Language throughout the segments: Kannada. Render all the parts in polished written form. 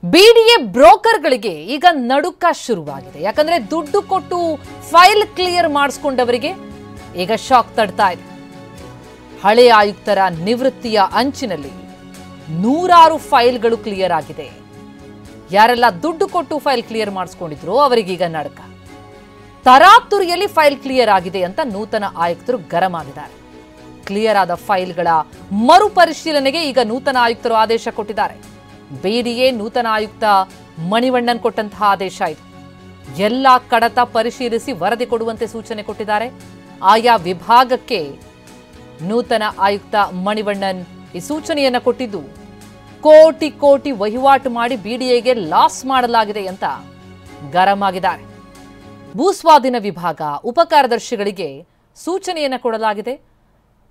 ಬಿಡಿಎ ಬ್ರೋಕರ್ಗಳಿಗೆ ಈಗ ನಡುಕ ಶುರುವಾಗಿದೆ. ಯಾಕಂದ್ರೆ ದುಡ್ಡು ಕೊಟ್ಟು ಫೈಲ್ ಕ್ಲಿಯರ್ ಮಾಡಿಸಿಕೊಂಡವರಿಗೆ ಈಗ ಶಾಕ್ ತಡ್ತಾ ಇದೆ. ಹಳೆಯ ಆಯುಕ್ತರ ನಿವೃತ್ತಿಯ ಅಂಚಿನಲ್ಲಿ ನೂರಾರು ಫೈಲ್ಗಳು ಕ್ಲಿಯರ್ ಆಗಿದೆ. ಯಾರೆಲ್ಲ ದುಡ್ಡು ಕೊಟ್ಟು ಫೈಲ್ ಕ್ಲಿಯರ್ ಮಾಡಿಸ್ಕೊಂಡಿದ್ರು ಅವರಿಗೀಗ ನಡುಕ. ತರಾತುರಿಯಲ್ಲಿ ಫೈಲ್ ಕ್ಲಿಯರ್ ಆಗಿದೆ ಅಂತ ನೂತನ ಆಯುಕ್ತರು ಗರಂ ಆಗಿದ್ದಾರೆ. ಕ್ಲಿಯರ್ ಆದ ಫೈಲ್ಗಳ ಮರುಪರಿಶೀಲನೆಗೆ ಈಗ ನೂತನ ಆಯುಕ್ತರು ಆದೇಶ ಕೊಟ್ಟಿದ್ದಾರೆ. ಬಿಡಿಎ ನೂತನ ಆಯುಕ್ತ ಮಣಿವಣ್ಣನ್ ಕೊಟ್ಟಂತಹ ಆದೇಶ ಇದು. ಎಲ್ಲ ಕಡತ ಪರಿಶೀಲಿಸಿ ವರದಿ ಕೊಡುವಂತೆ ಸೂಚನೆ ಕೊಟ್ಟಿದ್ದಾರೆ. ಆಯಾ ವಿಭಾಗಕ್ಕೆ ನೂತನ ಆಯುಕ್ತ ಮಣಿವಣ್ಣನ್ ಈ ಸೂಚನೆಯನ್ನ ಕೊಟ್ಟಿದ್ದು, ಕೋಟಿ ಕೋಟಿ ವಹಿವಾಟು ಮಾಡಿ ಬಿಡಿಎಗೆ ಲಾಸ್ ಮಾಡಲಾಗಿದೆ ಅಂತ ಗರಂ ಆಗಿದ್ದಾರೆ. ಭೂಸ್ವಾಧೀನ ವಿಭಾಗ ಉಪಕಾರ್ಯದರ್ಶಿಗಳಿಗೆ ಸೂಚನೆಯನ್ನ ಕೊಡಲಾಗಿದೆ.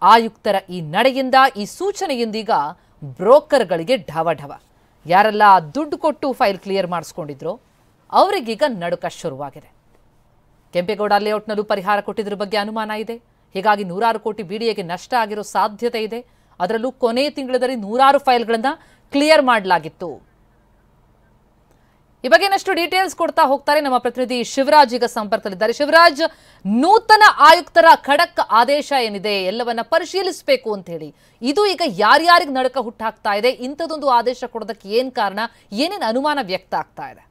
ಆಯುಕ್ತರ ಈ ನಡೆಯಿಂದ, ಈ ಸೂಚನೆಯಿಂದೀಗ ಬ್ರೋಕರ್ಗಳಿಗೆ ಢವಢವ. ಯಾರೆಲ್ಲ ದುಡ್ಡು ಕೊಟ್ಟು ಫೈಲ್ ಕ್ಲಿಯರ್ ಮಾಡಿಸ್ಕೊಂಡಿದ್ರು ಅವರಿಗೀಗ ನಡುಕ ಶುರುವಾಗಿದೆ. ಕೆಂಪೇಗೌಡ ಲೇಔಟ್ನಲ್ಲೂ ಪರಿಹಾರ ಕೊಟ್ಟಿದ್ರ ಬಗ್ಗೆ ಅನುಮಾನ ಇದೆ. ಹೀಗಾಗಿ ನೂರಾರು ಕೋಟಿ ಬಿಡಿಎಗೆ ನಷ್ಟ ಆಗಿರೋ ಸಾಧ್ಯತೆ ಇದೆ. ಅದರಲ್ಲೂ ಕೊನೆ ತಿಂಗಳಲ್ಲಿ ನೂರಾರು ಫೈಲ್ಗಳನ್ನ ಕ್ಲಿಯರ್ ಮಾಡಲಾಗಿತ್ತು. ಈ ಬಗ್ಗೆ ಇನ್ನಷ್ಟು ಡೀಟೇಲ್ಸ್ ಕೊಡ್ತಾ ಹೋಗ್ತಾರೆ ನಮ್ಮ ಪ್ರತಿನಿಧಿ ಶಿವರಾಜ್ ಈಗ ಸಂಪರ್ಕದಲ್ಲಿದ್ದಾರೆ. ಶಿವರಾಜ್, ನೂತನ ಆಯುಕ್ತರ ಖಡಕ್ ಆದೇಶ ಏನಿದೆ ಎಲ್ಲವನ್ನ ಪರಿಶೀಲಿಸಬೇಕು ಅಂತ ಹೇಳಿ, ಇದು ಈಗ ಯಾರ್ಯಾರಿಗೆ ನಡುಕ ಹುಟ್ಟಾಕ್ತಾ ಇದೆ? ಇಂಥದೊಂದು ಆದೇಶ ಕೊಡೋದಕ್ಕೆ ಏನ್ ಕಾರಣ? ಏನೇನು ಅನುಮಾನ ವ್ಯಕ್ತ ಆಗ್ತಾ ಇದೆ?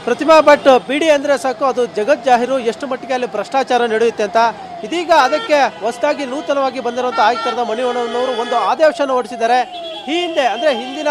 ಪ್ರತಿಮಾ ಭಟ್, ಬಿಡಿ ಅಂದ್ರೆ ಸಾಕು ಅದು ಜಗತ್ ಜಾಹೀರು ಎಷ್ಟು ಮಟ್ಟಿಗೆ ಅಲ್ಲಿ ಭ್ರಷ್ಟಾಚಾರ ನಡೆಯುತ್ತೆ ಅಂತ. ಇದೀಗ ಅದಕ್ಕೆ ಹೊಸದಾಗಿ ನೂತನವಾಗಿ ಬಂದಿರುವಂತಹ ಆಯುಕ್ತರಾದ ಮಣಿವಣ್ಣನವರು ಒಂದು ಆದೇಶವನ್ನು ಹೊರಡಿಸಿದ್ದಾರೆ. ಈ ಹಿಂದೆ ಅಂದ್ರೆ ಹಿಂದಿನ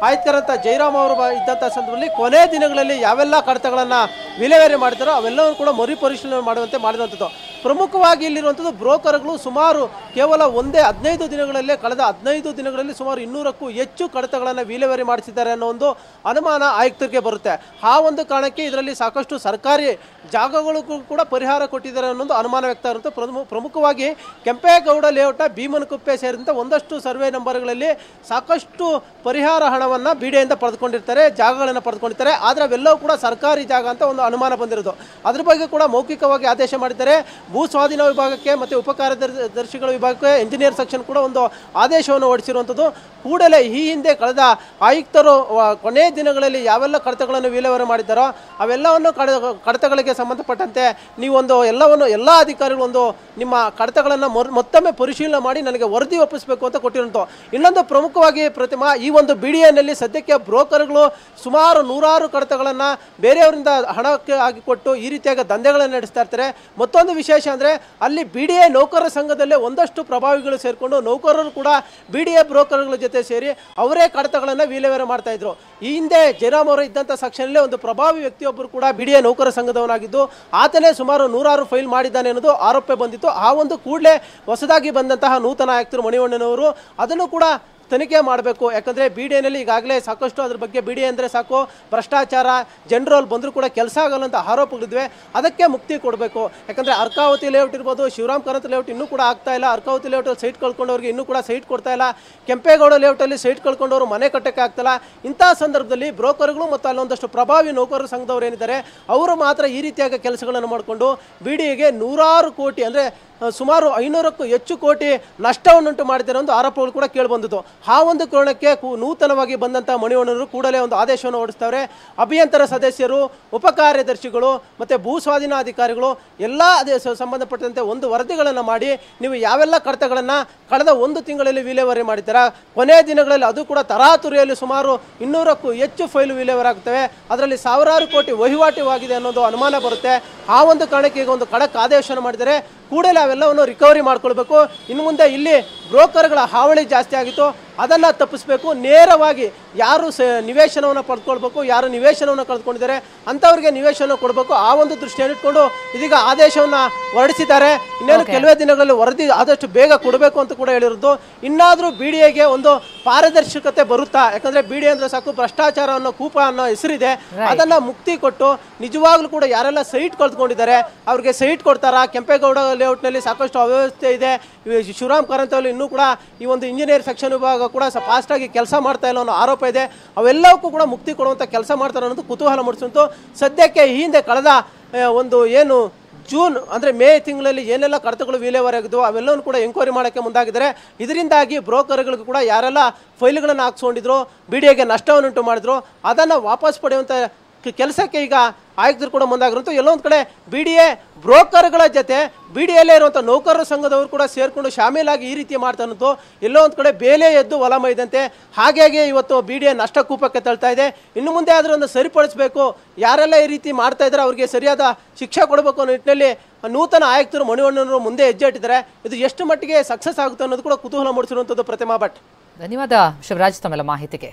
ಆಯುಕ್ತರಂತ ಜಯರಾಮ್ ಅವರು ಇದ್ದಂಥ ಸಂದರ್ಭದಲ್ಲಿ ಕೊನೆ ದಿನಗಳಲ್ಲಿ ಯಾವೆಲ್ಲ ಕಡತಗಳನ್ನ ವಿಲೇವಾರಿ ಮಾಡ್ತಾರೋ ಅವೆಲ್ಲವೂ ಕೂಡ ಮರುಪರಿಶೀಲನೆ ಮಾಡುವಂತೆ ಮಾಡಿರುವಂಥದ್ದು. ಪ್ರಮುಖವಾಗಿ ಇಲ್ಲಿರುವಂಥದ್ದು ಬ್ರೋಕರ್ಗಳು ಸುಮಾರು ಕೇವಲ ಒಂದೇ 15 ದಿನಗಳಲ್ಲೇ, ಕಳೆದ 15 ದಿನಗಳಲ್ಲಿ ಸುಮಾರು 200ಕ್ಕೂ ಹೆಚ್ಚು ಕಡತಗಳನ್ನು ವಿಲೇವಾರಿ ಮಾಡಿಸಿದ್ದಾರೆ ಅನ್ನೋ ಒಂದು ಅನುಮಾನ ಆಯುಕ್ತರಿಗೆ ಬರುತ್ತೆ. ಆ ಒಂದು ಕಾರಣಕ್ಕೆ ಇದರಲ್ಲಿ ಸಾಕಷ್ಟು ಸರ್ಕಾರಿ ಜಾಗಗಳಿಗೂ ಕೂಡ ಪರಿಹಾರ ಕೊಟ್ಟಿದ್ದಾರೆ ಅನ್ನೋದು ಅನುಮಾನ ವ್ಯಕ್ತ ಇರುತ್ತೆ. ಪ್ರಮುಖವಾಗಿ ಕೆಂಪೇಗೌಡ ಲೇಔಟ್ನ ಭೀಮನಕುಪ್ಪೆ ಸೇರಿದಂತೆ ಒಂದಷ್ಟು ಸರ್ವೆ ನಂಬರ್ಗಳಲ್ಲಿ ಸಾಕಷ್ಟು ಪರಿಹಾರ ಹಣವನ್ನು ಬಿಡಿಎಯಿಂದ ಪಡೆದುಕೊಂಡಿರ್ತಾರೆ, ಜಾಗಗಳನ್ನು ಪಡೆದುಕೊಂಡಿರ್ತಾರೆ. ಆದರೆ ಅವೆಲ್ಲವೂ ಕೂಡ ಸರ್ಕಾರಿ ಜಾಗ ಅಂತ ಒಂದು ಅನುಮಾನ ಬಂದಿರೋದು. ಅದ್ರ ಬಗ್ಗೆ ಕೂಡ ಮೌಖಿಕವಾಗಿ ಆದೇಶ ಮಾಡಿದ್ದಾರೆ. ಭೂ ಸ್ವಾಧೀನ ವಿಭಾಗಕ್ಕೆ ಮತ್ತು ಉಪಕಾರ್ಯದರ್ಶಿಗಳ ವಿಭಾಗಕ್ಕೆ ಎಂಜಿನಿಯರ್ ಸೆಕ್ಷನ್ ಕೂಡ ಒಂದು ಆದೇಶವನ್ನು ಹೊರಡಿಸಿರುವಂಥದ್ದು. ಕೂಡಲೇ ಈ ಹಿಂದೆ ಕಳೆದ ಆಯುಕ್ತರು ಕೊನೆಯ ದಿನಗಳಲ್ಲಿ ಯಾವೆಲ್ಲ ಕಡತಗಳನ್ನು ವಿಲೇವಾರಿ ಮಾಡಿದ್ದಾರೋ ಅವೆಲ್ಲವನ್ನು ಕಡತಗಳಿಗೆ ಸಂಬಂಧಪಟ್ಟಂತೆ ನೀವೊಂದು ಎಲ್ಲ ಅಧಿಕಾರಿಗಳು ಒಂದು ನಿಮ್ಮ ಕಡತಗಳನ್ನು ಮತ್ತೊಮ್ಮೆ ಪರಿಶೀಲನೆ ಮಾಡಿ ನನಗೆ ವರದಿ ಒಪ್ಪಿಸಬೇಕು ಅಂತ ಕೊಟ್ಟಿರುವಂಥದ್ದು. ಇನ್ನೊಂದು ಪ್ರಮುಖವಾಗಿ ಪ್ರತಿಮಾ, ಈ ಒಂದು ಬಿಡಿಎನಲ್ಲಿ ಸದ್ಯಕ್ಕೆ ಬ್ರೋಕರ್ಗಳು ಸುಮಾರು ನೂರಾರು ಕಡತಗಳನ್ನು ಬೇರೆಯವರಿಂದ ಹಣಕ್ಕೆ ಆಗಿ ಕೊಟ್ಟು ಈ ರೀತಿಯಾಗಿ ದಂಧೆಗಳನ್ನು ನಡೆಸ್ತಾ ಇರ್ತಾರೆ. ಮತ್ತೊಂದು ವಿಶೇಷ ಅಂದರೆ ಅಲ್ಲಿ ಬಿಡಿಎ ನೌಕರರ ಸಂಘದಲ್ಲೇ ಒಂದಷ್ಟು ಪ್ರಭಾವಿಗಳು ಸೇರಿಕೊಂಡು ನೌಕರರು ಕೂಡ ಬಿಡಿಎ ಬ್ರೋಕರ್ಗಳ ಜೊತೆ ಸೇರಿ ಅವರೇ ಕಡತಗಳನ್ನು ವಿಲೇವಾರಿ ಮಾಡ್ತಾ ಇದ್ರು. ಈ ಹಿಂದೆ ಜಯರಾಮ್ ಅವರು ಇದ್ದಂಥ ಸೆಕ್ಷನ್ನಲ್ಲಿ ಒಂದು ಪ್ರಭಾವಿ ವ್ಯಕ್ತಿಯೊಬ್ಬರು ಕೂಡ ಬಿಡಿಎ ನೌಕರ ಸಂಘದವನಾಗಿದ್ದು ಆತನೇ ಸುಮಾರು 100 ಫೈಲ್ ಮಾಡಿದ್ದಾನೆ ಅನ್ನೋದು ಆರೋಪ ಬಂದಿತ್ತು. ಆ ಒಂದು ಕೂಡಲೇ ಹೊಸದಾಗಿ ಬಂದಂತಹ ನೂತನ ಆಯುಕ್ತರು ಮಣಿವಣ್ಣನವರು ಅದನ್ನು ಕೂಡ ತನಿಖೆ ಮಾಡಬೇಕು. ಯಾಕಂದರೆ ಬಿಡಿಎನಲ್ಲಿ ಈಗಾಗಲೇ ಸಾಕಷ್ಟು ಅದ್ರ ಬಗ್ಗೆ ಬಿಡಿಎ ಅಂದರೆ ಸಾಕು ಭ್ರಷ್ಟಾಚಾರ, ಜನರು ಅಲ್ಲಿ ಬಂದರೂ ಕೂಡ ಕೆಲಸ ಆಗಲ್ಲ ಅಂತ ಆರೋಪಗಳಿದ್ವೆ. ಅದಕ್ಕೆ ಮುಕ್ತಿ ಕೊಡಬೇಕು. ಯಾಕಂದರೆ ಅರ್ಕಾವತಿ ಲೇಔಟ್ ಇರ್ಬೋದು, ಶಿವರಾಮ್ ಕಾರಂತ ಲೇಔಟ್ ಇನ್ನೂ ಕೂಡ ಆಗ್ತಾ ಇಲ್ಲ. ಅರ್ಕಾವತಿ ಲೇಔಟಲ್ಲಿ ಸೈಟ್ ಕಳ್ಕೊಂಡವ್ರಿಗೆ ಇನ್ನೂ ಕೂಡ ಸೈಟ್ ಕೊಡ್ತಾ ಇಲ್ಲ. ಕೆಂಪೇಗೌಡ ಲೇಔಟಲ್ಲಿ ಸೈಟ್ ಕಳ್ಕೊಂಡವರು ಮನೆ ಕಟ್ಟಕ್ಕೆ ಆಗ್ತಿಲ್ಲ. ಇಂಥ ಸಂದರ್ಭದಲ್ಲಿ ಬ್ರೋಕರ್ಗಳು ಮತ್ತು ಅಲ್ಲೊಂದಷ್ಟು ಪ್ರಭಾವಿ ನೌಕರರ ಸಂಘದವರು ಏನಿದ್ದಾರೆ ಅವರು ಮಾತ್ರ ಈ ರೀತಿಯಾಗಿ ಕೆಲಸಗಳನ್ನು ಮಾಡಿಕೊಂಡು ಬಿಡಿಎಗೆ ನೂರಾರು ಕೋಟಿ ಅಂದರೆ ಸುಮಾರು 500ಕ್ಕೂ ಹೆಚ್ಚು ಕೋಟಿ ನಷ್ಟವನ್ನುಂಟು ಮಾಡಿದ್ದಾರೆ ಒಂದು ಆರೋಪಗಳು ಕೂಡ ಕೇಳಿಬಂದಿತ್ತು. ಆ ಒಂದು ಕಾರಣಕ್ಕೆ ನೂತನವಾಗಿ ಬಂದಂಥ ಮಣಿವಣ್ಣನವರು ಕೂಡಲೇ ಒಂದು ಆದೇಶವನ್ನು ಹೊರಡಿಸ್ತಾರೆ. ಅಭಿಯಂತರ ಸದಸ್ಯರು, ಉಪಕಾರ್ಯದರ್ಶಿಗಳು ಮತ್ತು ಭೂ ಸ್ವಾಧೀನ ಅಧಿಕಾರಿಗಳು ಎಲ್ಲ ಸಂಬಂಧಪಟ್ಟಂತೆ ಒಂದು ವರದಿಗಳನ್ನು ಮಾಡಿ ನೀವು ಯಾವೆಲ್ಲ ಕಡತಗಳನ್ನು ಕಳೆದ 1 ತಿಂಗಳಲ್ಲಿ ವಿಲೇವಾರಿ ಮಾಡಿದ್ದೀರಾ, ಕೊನೆಯ ದಿನಗಳಲ್ಲಿ ಅದು ಕೂಡ ತರಾತುರಿಯಲ್ಲಿ ಸುಮಾರು 200ಕ್ಕೂ ಹೆಚ್ಚು ಫೈಲು ವಿಲೇವಾರಿ ಆಗ್ತವೆ, ಅದರಲ್ಲಿ ಸಾವಿರಾರು ಕೋಟಿ ವಹಿವಾಟುವಾಗಿದೆ ಅನ್ನೋದು ಅನುಮಾನ ಬರುತ್ತೆ. ಆ ಒಂದು ಕಾರಣಕ್ಕೆ ಈಗ ಒಂದು ಖಡಕ್ ಆದೇಶವನ್ನು ಮಾಡಿದರೆ ಕೂಡಲೇ ಅವೆಲ್ಲವನ್ನು ರಿಕವರಿ ಮಾಡ್ಕೊಳ್ಬೇಕು. ಇನ್ನು ಮುಂದೆ ಇಲ್ಲಿ ಬ್ರೋಕರ್ಗಳ ಹಾವಳಿ ಜಾಸ್ತಿ ಆಗಿತ್ತು, ಅದನ್ನು ತಪ್ಪಿಸಬೇಕು. ನೇರವಾಗಿ ಯಾರು ನಿವೇಶನವನ್ನು ಪಡ್ಕೊಳ್ಬೇಕು, ಯಾರು ನಿವೇಶನವನ್ನು ಕಳೆದುಕೊಂಡಿದ್ದಾರೆ ಅಂಥವ್ರಿಗೆ ನಿವೇಶನ ಕೊಡಬೇಕು. ಆ ಒಂದು ದೃಷ್ಟಿಯನ್ನು ಇಟ್ಕೊಂಡು ಇದೀಗ ಆದೇಶವನ್ನು ಹೊರಡಿಸಿದ್ದಾರೆ. ಇನ್ನೇನು ಕೆಲವೇ ದಿನಗಳಲ್ಲಿ ವರದಿ ಆದಷ್ಟು ಬೇಗ ಕೊಡಬೇಕು ಅಂತ ಕೂಡ ಹೇಳಿರೋದು. ಇನ್ನಾದರೂ ಬಿಡಿಎಗೆ ಒಂದು ಪಾರದರ್ಶಕತೆ ಬರುತ್ತಾ? ಯಾಕಂದರೆ ಬಿಡಿಎ ಅಂದರೆ ಸಾಕು ಭ್ರಷ್ಟಾಚಾರ ಅನ್ನೋ ಕೂಪ ಅನ್ನೋ ಹೆಸರಿದೆ. ಅದನ್ನು ಮುಕ್ತಿ ಕೊಟ್ಟು ನಿಜವಾಗ್ಲೂ ಕೂಡ ಯಾರೆಲ್ಲ ಸೈಟ್ ಕಳೆದುಕೊಂಡಿದ್ದಾರೆ ಅವ್ರಿಗೆ ಸೈಟ್ ಕೊಡ್ತಾರಾ? ಕೆಂಪೇಗೌಡ ಲೇಔಟ್ನಲ್ಲಿ ಸಾಕಷ್ಟು ಅವ್ಯವಸ್ಥೆ ಇದೆ. ಶಿವರಾಮ್ ಕಾರಂತಲ್ಲಿ ಇನ್ನೂ ಕೂಡ ಈ ಒಂದು ಇಂಜಿನಿಯರ್ ಸೆಕ್ಷನ್ ವಿಭಾಗ ಕೂಡ ಫಾಸ್ಟಾಗಿ ಕೆಲಸ ಮಾಡ್ತಾ ಇಲ್ಲ ಅನ್ನೋ ಆರೋಪ ಇದೆ. ಅವೆಲ್ಲವಕ್ಕೂ ಕೂಡ ಮುಕ್ತಿ ಕೊಡುವಂಥ ಕೆಲಸ ಮಾಡ್ತಾರೆ ಅನ್ನೋದು ಕುತೂಹಲ ಮೂಡಿಸುವಂತು. ಸದ್ಯಕ್ಕೆ ಈ ಹಿಂದೆ ಕಳೆದ ಒಂದು ಏನು ಜೂನ್ ಅಂದರೆ ಮೇ ತಿಂಗಳಲ್ಲಿ ಏನೆಲ್ಲ ಕಡತಗಳು ವಿಲೇವಾರಿಯಾಗಿದ್ವು ಅವೆಲ್ಲವನ್ನು ಕೂಡ ಎಂಕ್ವೈರಿ ಮಾಡೋಕ್ಕೆ ಮುಂದಾಗಿದ್ದಾರೆ. ಇದರಿಂದಾಗಿ ಬ್ರೋಕರ್ಗಳಿಗೂ ಕೂಡ ಯಾರೆಲ್ಲ ಫೈಲ್ಗಳನ್ನು ಹಾಕ್ಸ್ಕೊಂಡಿದ್ರು, BDAಗೆ ನಷ್ಟವನ್ನುಂಟು ಮಾಡಿದ್ರು, ಅದನ್ನು ವಾಪಸ್ ಪಡೆಯುವಂಥ ಕೆಲಸಕ್ಕೆ ಈಗ ಆಯುಕ್ತರು ಕೂಡ ಮುಂದಾಗಿರುವಂಥ ಎಲ್ಲೊಂದು ಕಡೆ BDA ಬ್ರೋಕರ್ಗಳ ಜೊತೆ BDAಲ್ಲೇ ಇರುವಂಥ ನೌಕರರ ಸಂಘದವರು ಕೂಡ ಸೇರಿಕೊಂಡು ಶಾಮೀಲಾಗಿ ಈ ರೀತಿ ಮಾಡ್ತಾ ಅನ್ನೋದು ಎಲ್ಲೋ ಒಂದು ಕಡೆ ಬೇಲೆ ಎದ್ದು ಹೊಲ ಮೈದಂತೆ. ಹಾಗಾಗಿ ಇವತ್ತು BDA ನಷ್ಟ ಕೂಪಕ್ಕೆ ತಳ್ತಾ ಇದೆ. ಇನ್ನು ಮುಂದೆ ಆದರೂ ಒಂದು ಸರಿಪಡಿಸಬೇಕು, ಯಾರೆಲ್ಲ ಈ ರೀತಿ ಮಾಡ್ತಾ ಇದ್ದಾರೆ ಅವ್ರಿಗೆ ಸರಿಯಾದ ಶಿಕ್ಷೆ ಕೊಡಬೇಕು ಅನ್ನೋ ನಿಟ್ಟಿನಲ್ಲಿ ನೂತನ ಆಯುಕ್ತರು ಮಣಿವಣ್ಣನವರು ಮುಂದೆ ಹೆಜ್ಜೆ ಇಟ್ಟಿದ್ದಾರೆ. ಇದು ಎಷ್ಟು ಮಟ್ಟಿಗೆ ಸಕ್ಸಸ್ ಆಗುತ್ತೆ ಅನ್ನೋದು ಕೂಡ ಕುತೂಹಲ ಮೂಡಿಸಿರುವಂಥದ್ದು. ಪ್ರತಿಮಾ ಭಟ್, ಧನ್ಯವಾದ ಶಿವರಾಜ್ ತಮ್ಮೆಲ್ಲ ಮಾಹಿತಿಗೆ.